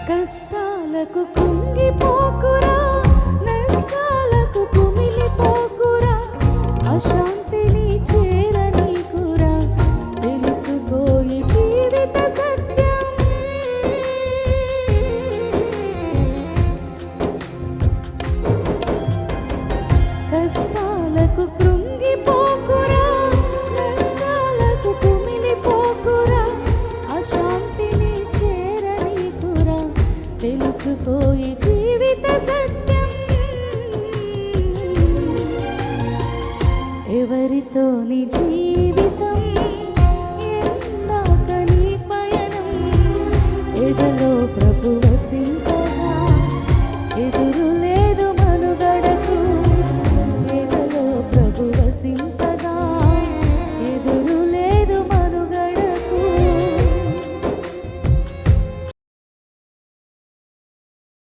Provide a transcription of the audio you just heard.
కష్టాలకు కుంగిపోకురా, నష్టాలకు కుమిలిపోకురా, అశాంతిని చేరనీకురా, తెలుసుకోయి జీవిత సత్యం. కష్టాలకు కృంగిపోకురా, నష్టాలకు కుమిలిపోకురా, అశాంతిని చేరనీకురా, తెలుసుకోయి జీవిత సత్యం. ఎవరితోని జీవి